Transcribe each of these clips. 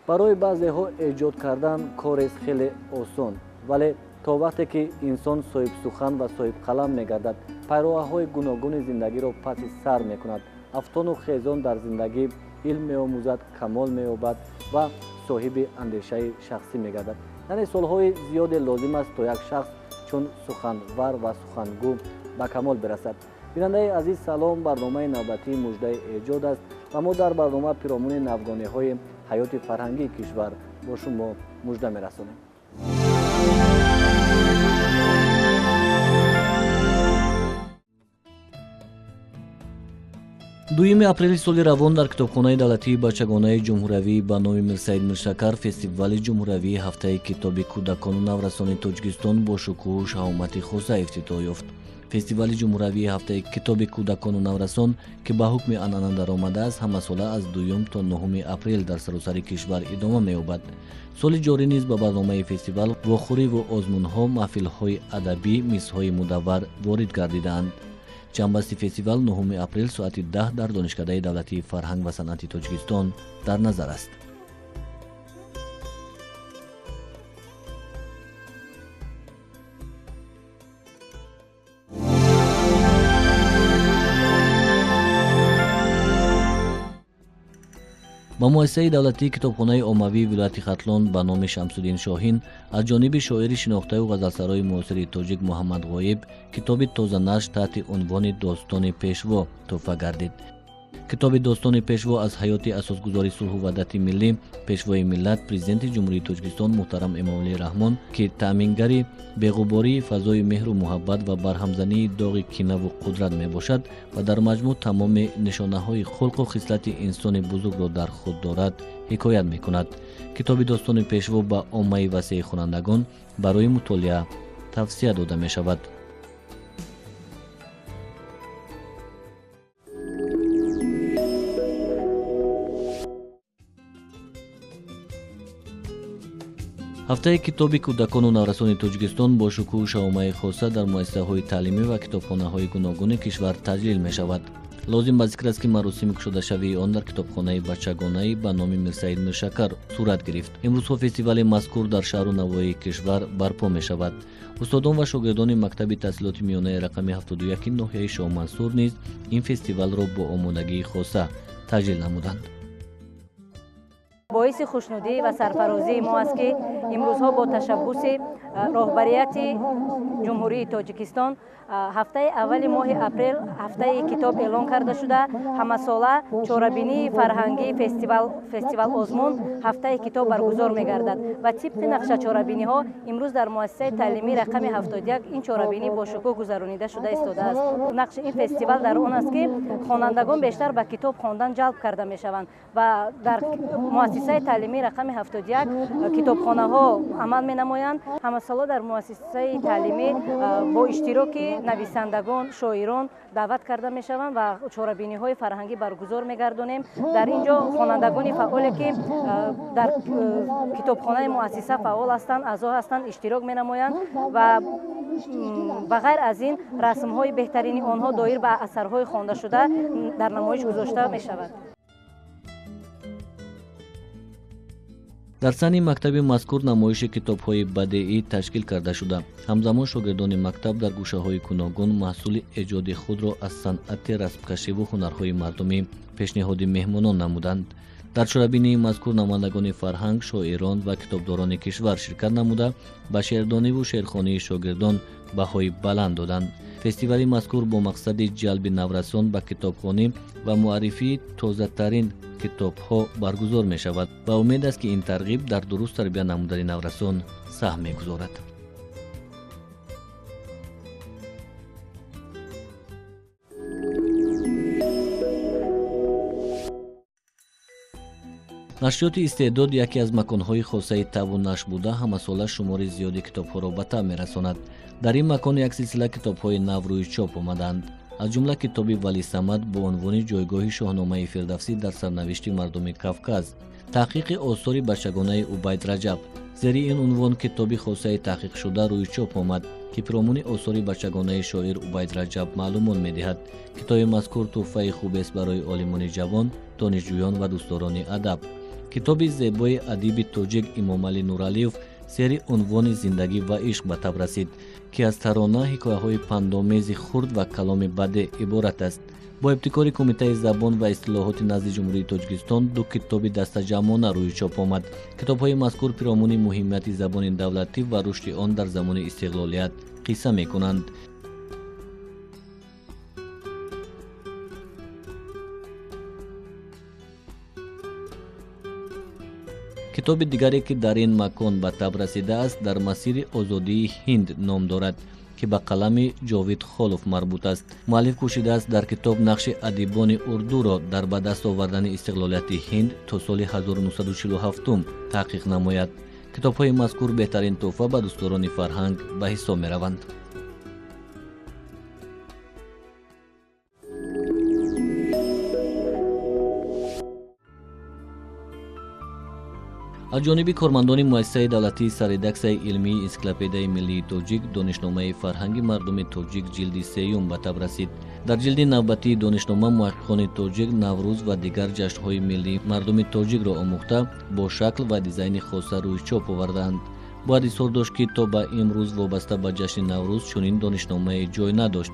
барои баъзеҳо эҷод кардан корест хеле осон, вале то вақте ки инсон соҳибсухан ва соҳибқалам мегардад, пайроҳаҳои гуногуни зиндагиро паси сар мекунад, афтону хезон дар зиндагӣ илм меомӯзад, камол меёбад ва соҳиби андешаи шахсӣ мегардад. яъне солҳои зиёде лозим аст то як шахс чун суханвар ва сухангӯ ба камол бирасад. бинандаи азиз салом, барномаи навбатии муждаи эҷод аст ва мо дар барнома пиромони навгониҳои ҳаёти фарҳангии кишвар бо шумо мужда мерасонем. дуюми апрели соли равон дар китобхонаи давлатии бачагонаи ҷумҳуравӣ ба номи Мирсаид Миршакар фестивали ҷумҳуравии ҳафтаи китоби кӯдакону наврасони Тоҷикистон бо шукӯҳу шаҳомати хоса ифтитоҳ ёфт. фестивали ҷумҳуравии ҳафтаи китоби кӯдакону наврасон ки ба ҳукми анъана даромадааст, ҳамасола аз 2 то 9 апрел дар саросари кишвар идома меёбад. соли ҷорӣ низ ба барномаи фестивал вохӯриву озмунҳо, маҳфилҳои адабӣ, мисҳои мудаввар ворид гардидаанд. ҷанбасти фестивал 9 апрел соати 10 дар донишкадаи давлатии фарҳанг ва санъати Тоҷикистон дар назар аст. ба муассисаи давлатии китобхонаи оммавии вилояти хатлон ба номи Шамсуддин Шоҳин аз ҷониби шоири шинохтаву ғазалсарои муосири тоҷик Муҳаммад Ғоиб китоби тозанашр таҳти унвони Достони пешво тӯҳфа гардид. китоби Достони пешво аз ҳаёти асосгузори сулҳу ваҳдати миллӣ, пешвои миллат, президенти ҷумҳурии Тоҷикистон муҳтарам Эмомалӣ Раҳмон ки таъмингари беғубории фазои меҳру муҳаббат ва барҳамзании доғи кинаву қудрат мебошад ва дар маҷмӯъ тамоми нишонаҳои хулқу хислати инсони бузургро дар худ дорад, ҳикоят мекунад. китоби Достони пешво ба оммаи васеъи хонандагон барои мутолиа тавсия дода мешавад. ҳафтаи китоби кӯдакону наврасони Тоҷикистон бо шукӯҳу шаҳомаи хоса дар муассисаҳои таълимӣ ва китобхонаҳои гуногуни кишвар таҷлил мешавад. лозим ба зикр аст ки маросими кушодашавии он дар китобхонаи бачагонаи ба номи Мирсаид Миршакар сурат гирифт. имрӯзҳо фестивали мазкур дар шаҳру навоии кишвар барпо мешавад. устодон ва шогирдони мактаби таҳсилоти миёнаи рақами 71 ноҳияи Шоҳ Мансур низ ин фестивалро бо омодагии хоса таҷлил намуданд. боиси хушнудӣ ва сарфарозии мо аст ки имрӯзҳо бо ташаббуси роҳбарияти ҷумҳурии Тоҷикистон ҳафтаи аввали моҳи апрел ҳафтаи китоб эълон карда шуда, ҳамасола чорабинии фарҳангии фестивал озмун ҳафтаи китоб баргузор мегардад ва тибқи нақша чорабиниҳо имрӯз дар муассисаи таълимии рақами 71 ин чорабинӣ бо шукӯҳ гузаронида шуда истодааст. нақши ин фестивал дар он аст ки хонандагон бештар ба китоб хондан ҷалб карда мешаванд ва дар муассисаи таълимии рақами 71 китобхонаҳо амал менамоянд. ҳамасола дар муассисаи таълимӣ бо иштироки нависандагон, шоирон даъват карда мешаванд ва чорабиниҳои фарҳангӣ баргузор мегардонем. дар ин ҷо хонандагони фаъоле ки дар китобхонаи муассиса фаъол ҳастанд, аъзо ҳастанд, иштирок менамоянд ва ба ғайр аз ин расмҳои беҳтарини онҳо доир ба асарҳои хондашуда дар намоиш гузошта мешавад. дар сани мактаби мазкур намоиши китобҳои бадеӣ ташкил карда шуда, ҳамзамон шогирдони мактаб дар гӯшаҳои гуногун маҳсули эҷоди худро аз санъати расмкашиву ҳунарҳои мардумӣ пешниҳоди меҳмонон намуданд. дар чорабинии мазкур намояндагони фарҳанг, шоирон ва китобдорони кишвар ширкат намуда ба шеърдониву шеърхонии шогирдон баҳои баланд доданд. фестивали мазкур бо мақсади ҷалби наврасон ба китобхонӣ ва муаррифии тозатарин китобҳо баргузор мешавад ва умед аст ки ин тарғиб дар дуруст тарбия намудани наврасон саҳм мегузорад. нашриёти истеъдод яке аз маконҳои хосаи таву нашр буда, ҳамасола шумори зиёди китобҳоро ба таб мерасонад. дар ин макон як силсила китобҳои нав рӯи чоп омаданд. аз ҷумла китоби Вали Самад бо унвони ҷойгоҳи шоҳномаи Фирдавсӣ дар сарнавишти мардуми Кавказ, таҳқиқи осори бачагонаи Убайд Раҷаб. зери ин унвон китоби хосаи таҳқиқшуда рӯи чоп омад ки пиромони осори бачагонаи шоир Убайд Раҷаб маълумот медиҳад. китоби мазкур тӯҳфаи хубест барои олимони ҷавон, донишҷӯён ва дӯстдорони адаб. китоби зебои адиби тоҷик имомалӣ нуралиев сери унвони зиндагӣ ва ишқ ба таб расид, ки аз тарона ҳикояҳои пандомези хурд ва каломи баде иборат аст. бо ибтикори кумитаи забон ва истилоҳоти назди ҷумҳурии Тоҷикистон ду китоби дастаҷамъона рӯи чоп омад. Китобҳои мазкур пиромони муҳимияти забони давлатӣ ва рушди он дар замони истиқлолият қисса мекунанд. китоби дигаре ки дар ин макон ба таб расидааст дар масири озодии ҳинд ном дорад, ки ба қалами ҷовид холов марбут аст. муаллиф кӯшидааст дар китоб нақши адибони урдуро дар ба даст овардани истиқлолияти ҳинд то соли 1947 таҳқиқ намояд. китобҳои мазкур беҳтарин тӯҳфа ба дӯстдорони фарҳанг ба ҳисоб мераванд. аз ҷониби кормандони муассисаи давлатии сарредаксияи илмии энциклопедияи миллии тоҷик донишномаи фарҳанги мардуми тоҷик ҷилди сеюм ба таб расид. дар ҷилди навбатии донишнома муҳаққиқони тоҷик наврӯз ва дигар ҷашнҳои миллии мардуми тоҷикро омӯхта бо шакл ва дизайни хоса рӯи чоп овардаанд. бояд изҳор дошт ки то ба имрӯз вобаста ба ҷашни наврӯз чунин донишномае ҷой надошт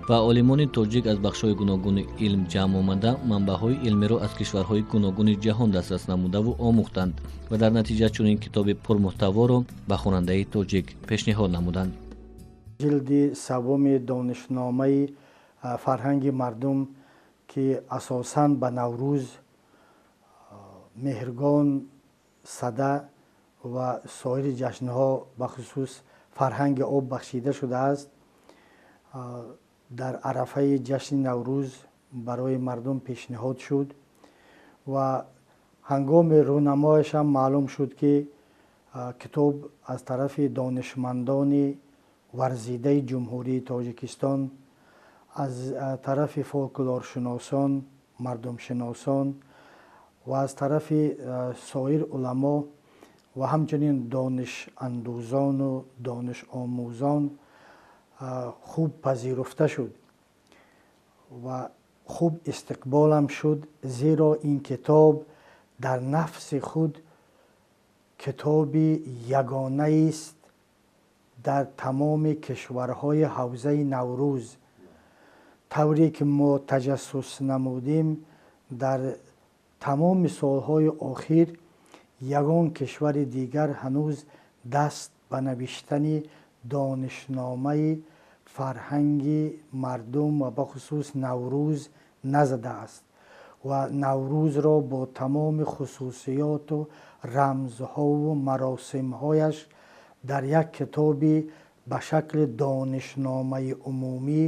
ва олимони тоҷик аз бахшҳои гуногуни илм ҷамъ омада манбаъҳои илмиро аз кишварҳои гуногуни ҷаҳон дастрас намудаву омӯхтанд ва дар натиҷа чунин китоби пурмуҳтаворо ба хонандаи тоҷик пешниҳод намуданд. ҷилди саввуми донишномаи фарҳанги мардум ки асосан ба наврӯз, меҳргон, сада ва соири ҷашнҳо ба хусус фарҳанги об бахшида шудааст, дар арафаи ҷашни наврӯз барои мардум пешниҳод шуд ва ҳангоми рӯнамояшам маълум шуд, ки китоб аз тарафи донишмандони варзидаи ҷумҳурии Тоҷикистон, аз тарафи фолклоршиносон, мардумшиносон ва аз тарафи соир уламо ва ҳамчунин донишандӯзону донишомӯзон хуб пазируфта шуд ва хуб истиқболам шуд, зеро ин китоб дар нафси худ китоби ягонаист дар тамоми кишварҳои ҳавзаи Наврӯз. тавре ки мо таҷассус намудем, дар тамоми солҳои охир ягон кишвари дигар ҳанӯз даст ба навиштани донишномаи фарҳанги мардум ва бахусус Наврӯз назадааст ва Наврӯзро бо тамоми хусусиёту рамзҳову маросимҳояш дар як китоби ба шакли донишномаи умумӣ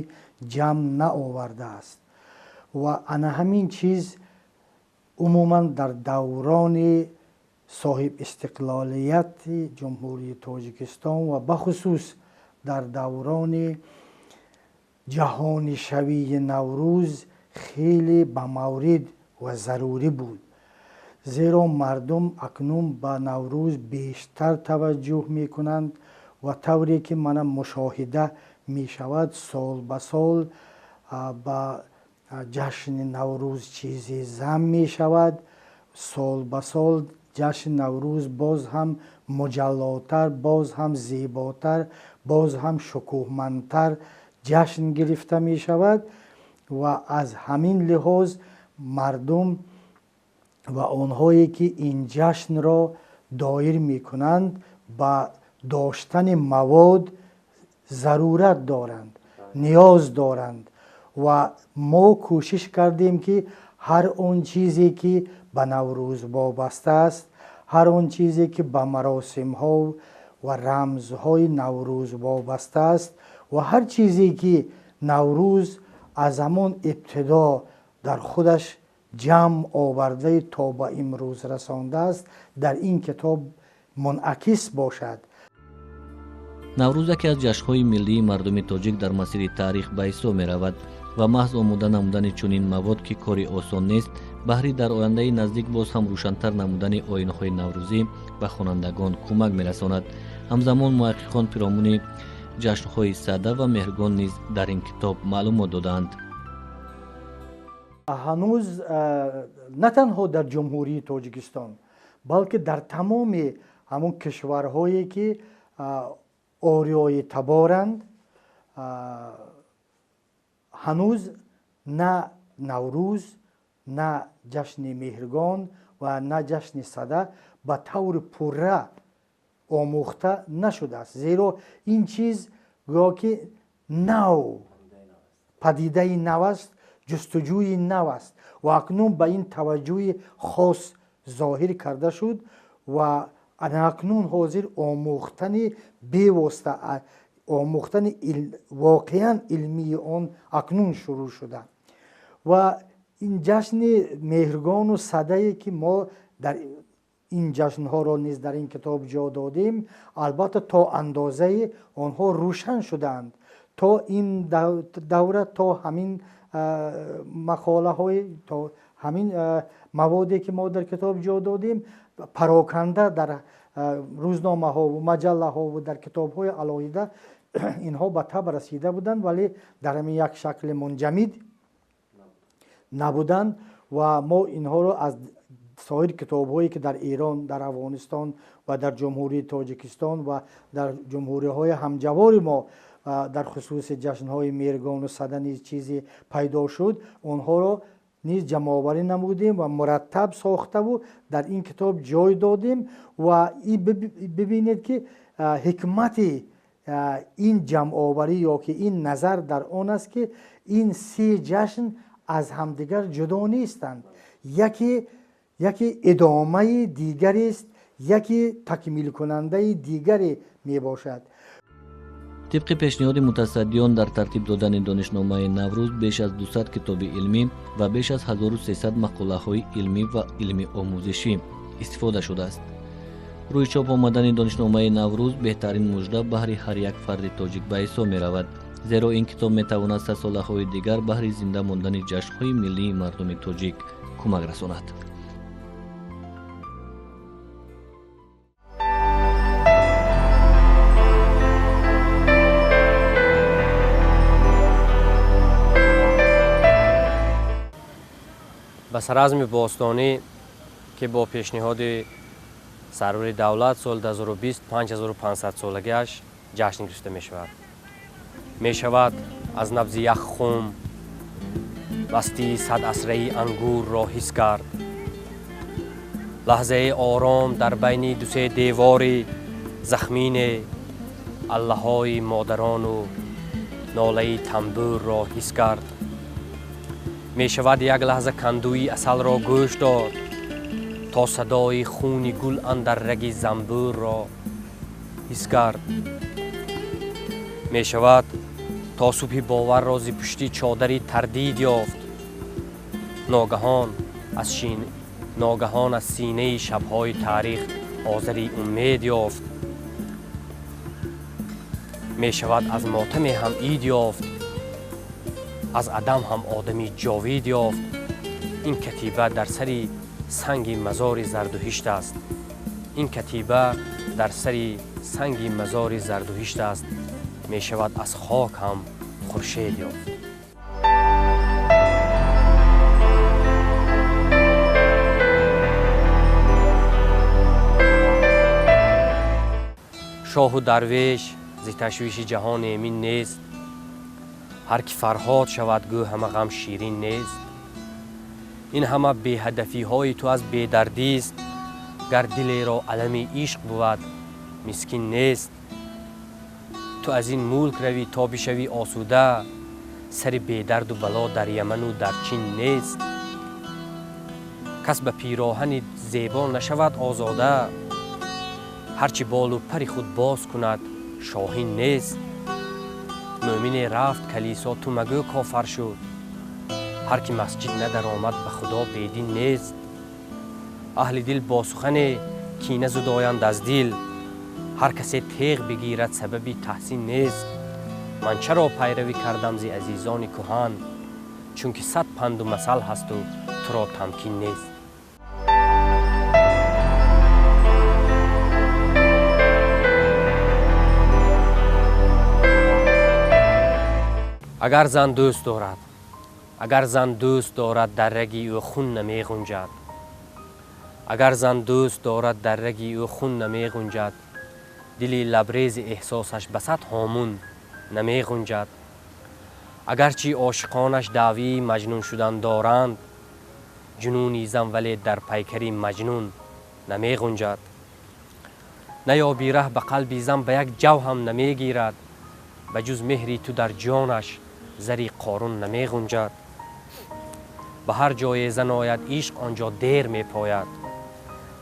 ҷамъ наовардааст ва ана ҳамин чиз умуман дар даврони соҳибистиқлолияти ҷумҳурии Тоҷикистон ва бахусус дар даврони ҷаҳонишавии Наврӯз хеле ба маврид ва зарурӣ буд, зеро мардум акнун ба Наврӯз бештар таваҷҷӯҳ мекунанд ва тавре ки мана мушоҳида мешавад, сол ба сол ба ҷашни Наврӯз чизи зам мешавад, сол ба сол ҷашни Наврӯз боз ҳам муҷаллотар, боз ҳам зеботар, боз ҳам шукӯҳмандтар ҷашн гирифта мешавад ва аз ҳамин лиҳоз мардум ва онҳое ки ин ҷашнро доир мекунанд ба доштани мавод зарурат доранд, ниёз доранд ва мо кӯшиш кардем ки ҳар он чизе ки ба Наврӯз вобаста аст, ҳар он чизе ки ба маросимҳо ва рамзҳои Наврӯз вобаста аст ва ҳар чизе ки Наврӯз аз ҳамон ибтидо дар худаш ҷамъ оварда то ба имрӯз расондааст, дар ин китоб мунъакис бошад. наврӯз яке аз ҷашнҳои миллии мардуми тоҷик дар масири таърих ба ҳисоб меравад ва маҳз омода намудани чунин мавод ки кори осон нест, баҳри дар ояндаи наздик боз ҳам рӯшантар намудани оинҳои наврӯзӣ ба хонандагон кӯмак мерасонад. ҳамзамон муҳаққиқон пиромони ҷашнҳои сада ва меҳргон низ дар ин китоб маълумот додаанд. ҳанӯз на танҳо дар ҷумҳурии Тоҷикистон, балки дар тамоми ҳамон кишварҳое ки ориёи таборанд ҳанӯз на наврӯз, на ҷашни меҳргон ва на ҷашни сада ба таври пурра омӯхта нашудааст. Зеро ин чиз гӯё ки нав, падидаи нав аст, ҷустуҷӯи нав аст ва акнун ба ин таваҷҷӯҳи хос зоҳир карда шуд ва акнун ҳозир омӯхтани бевосита, омӯхтани воқеан илмии он акнун шурӯъ шуда. Ва ин ҷашни меҳргону садае ки мо дар ин ҷашнҳоро низ дар ин китоб ҷо додем, албатта то андозае онҳо рӯшан шуданд. То ин давра, то ҳамин мақолаҳои, то ҳамин маводе ки мо дар китоб ҷо додем, пароканда дар рӯзномаҳову маҷаллаҳову дар китобҳои алоҳида инҳо ба таб расида буданд, вале дар ҳамин як шакли мунҷамид набуданд ва мо инҳоро аз соир китобҳое ки дар Эрон, дар Афғонистон ва дар ҷумҳурии Тоҷикистон ва дар ҷумҳуриҳои ҳамҷавори мо дар хусуси ҷашнҳои меҳргону сада низ чизе пайдо шуд, онҳоро низ ҷамъоварӣ намудем ва мураттаб сохтаву дар ин китоб ҷой додем. Ва бибинед ки ҳикмати ин ҷамъоварӣ ё ки ин назар дар он аст ки ин се ҷашн аз ҳамдигар ҷудо нестанд. яке идомаи дигарест, яке такмилкунандаи дигаре мебошад. طبق пешниҳоди мутасаддиён дар тартиб додани донишномаи Наврӯз беш аз 200 китоби илмӣ ва беш аз 1300 мақолаҳои илмӣ ва илми омӯзишӣ истифода шудааст. рӯи чоп омадани донишномаи Наврӯз беҳтарин мужда баҳри ҳар як фарди тоҷик ба ҳисоб меравад, зеро ин китоб метавонад сасолаҳои дигар баҳри зинда мондани ҷашнҳои миллии мардуми тоҷик кӯмак расонад. ба саразми бостонӣ ки бо пешниҳоди сарвари давлат соли 2020 5500 солагиаш ҷашн гирифта мешавад. мешавад аз набзи ях хум вастии 100 асраи ангурро ҳис кард. лаҳзаи ором дар байни дусе девори захмине аллаҳои модарону нолаи тамбурро ҳис кард. мешавад як лаҳза кандӯи асалро гӯш дод, то садои хуни гул андар раги замбурро ҳис кард. мешавад то субҳи боварро зи пушти чодари тардид ёфт. ногаҳон аз синаи шабҳои таърих озари умед ёфт. мешавад аз мотаме ҳам ид ёфт, аз адам ҳам одами ҷовид ёфт. ин катиба дар сари санги мазори зардуҳишт аст. ин катиба дар сари санги мазори зардуҳишт аст. мешавад аз хок ҳам хуршед ёфт. шоҳу дарвеш зи ташвиши ҷаҳон эмин нест. ҳар ки фарҳод шавад гӯ ҳама ғам ширин нест. ин ҳама беҳадафиҳои ту аз бедардист. гар дилеро алами ишқ буд мискин нест. ту аз ин мулк равӣ то бишавӣ осуда. сари бедарду бало дар яману дар чин нест. кас ба пироҳани зебо нашавад озода. ҳарчи болу пари худ боз кунад шоҳин нест. мӯмине рафт калисо ту магӯ кофар шуд. ҳар ки масҷид надаромад ба худо бедин нест. аҳли дил бо сухане кина зудоянд аз дил. ҳар касе теғ бигирад сабаби таҳсин нест. ман чаро пайравӣ кардам зи азизони кӯҳан, чунки 100 панду масал ҳасту туро тамкин нест. агар зан дӯст дорад дар раги ӯ хун намеғунҷад. اگر زن دوست دارد در رگی او خون نمی غنجد، دلی لبریز احساسش بسط هامون نمی غنجد. اگرچه عاشقانش دعوی مجنون شدن دارند، جنونی زن ولی در پیکری مجنون نمی غنجد. نیابی ره به قلبی زن به یک جو هم نمی گیرد، به جز مهری تو در جانش زری قارون نمی غنجد. به هر جای زن آید عشق آنجا دیر می پاید،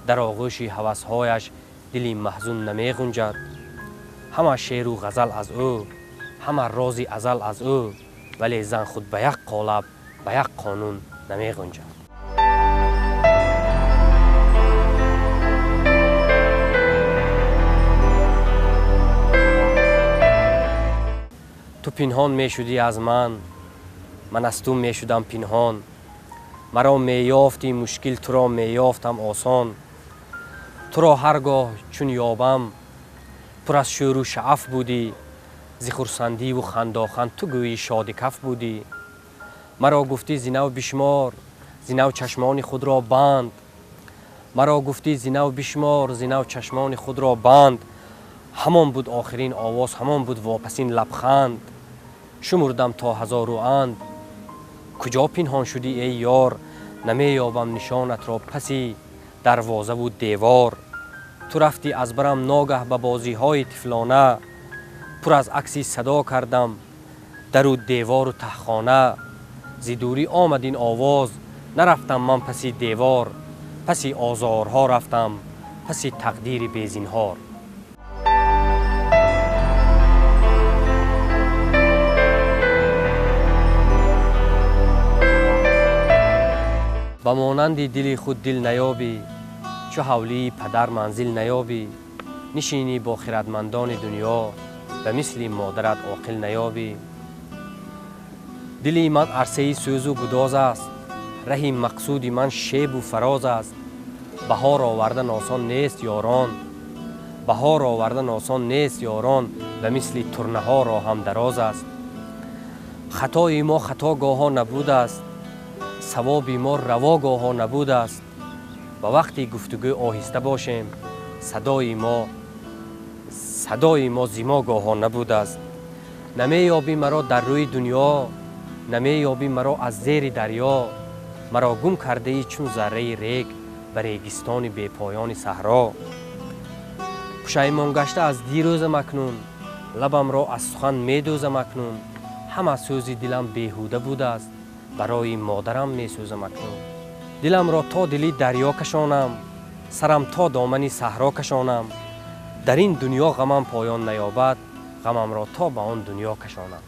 در آغوش هوسهایش دلی محزون نمی غنجد. همه شعر و غزل از او، همه رازی ازل از او، ولی زن خود به یک قالب به یک قانون نمی غنجد. تو پنهان می شدی از من از تو می شدم پنهان. مرا می یافتی مشکل، تو را می یافتم آسان. تو را هرگاه چون یابم پر از شور و شعف بودی، ز خرسندی و خنداخند تو گویی شاد کف بودی. مرا گفتی زینو بشمار زینو چشمان خود را بند، مرا گفتی زینو بشمار زینو چشمان خود را بند. همان بود آخرین آواز، همان بود واپسین لبخند. شمردم تا هزارو اند، کجا پنهان شدی ای یار؟ نمی یابم نشانت را پسی دروازه و دیوار. تو رفتی از برم ناگه به بازی های طفلانه، پر از عکسی صدا کردم در و دیوار و تهخانه. ز دوری آمد این آواز، نرفتم من پسی دیوار، پسی آزارها رفتم، پسی تقدیر بیزینهار. به مانند دل خود دل نیابی، چو حولی پدر منزل نیابی. نشینی با خردمندان دنیا، به مثل مادرت عاقل نیابی. دلی من عرصه سوز و گداز است، رهی مقصود من شیب و فراز است. بهار آوردن آسان نیست یاران، بهار آوردن آسان نیست یاران، به مثل ترنه ها را هم دراز است. خطای ما خطاگاه ها نبود است، ثواب ما رواگاه ها نبود است. و وقتی گفتگو آهسته باشیم، صدای ما زیماگاه ها نبود است. نمی یابی مرا در روی دنیا، نمی یابی مرا از زیر دریا. مرا گم کرده ای چون ذره ریگ به ریگستان بی پایان صحرا. پشیمان گشته از دیروزم اکنون، لبم را از سخن می دوزم اکنون. همه سوز دلم بیهوده بوده است، برای مادرم می سوزم اکنون. دلم را تا دلی دریا کشانم، سرم تا دامنی صحرا کشانم. در این دنیا غمم پایان نیابد، غمم را تا به آن دنیا کشانم.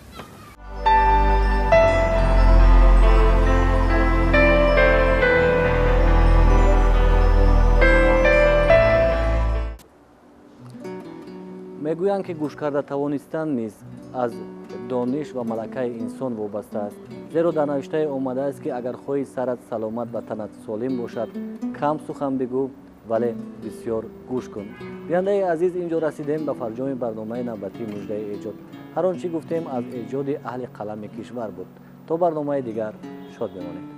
میگویند که گوش کرده توانستن نیز از دانش و ملکه انسان وابسته است، زیرا در نوشته آمده است که اگر خواهی سرت سلامت و تنت سالم باشد، کم سخن بگو ولی بسیار گوش کن. بیننده عزیز، اینجا رسیدیم به فرجام برنامه نوبتی مژده ایجاد. هر آنچه گفتیم از ایجاد اهل قلم کشور بود. تا برنامه دیگر شاد بمانید.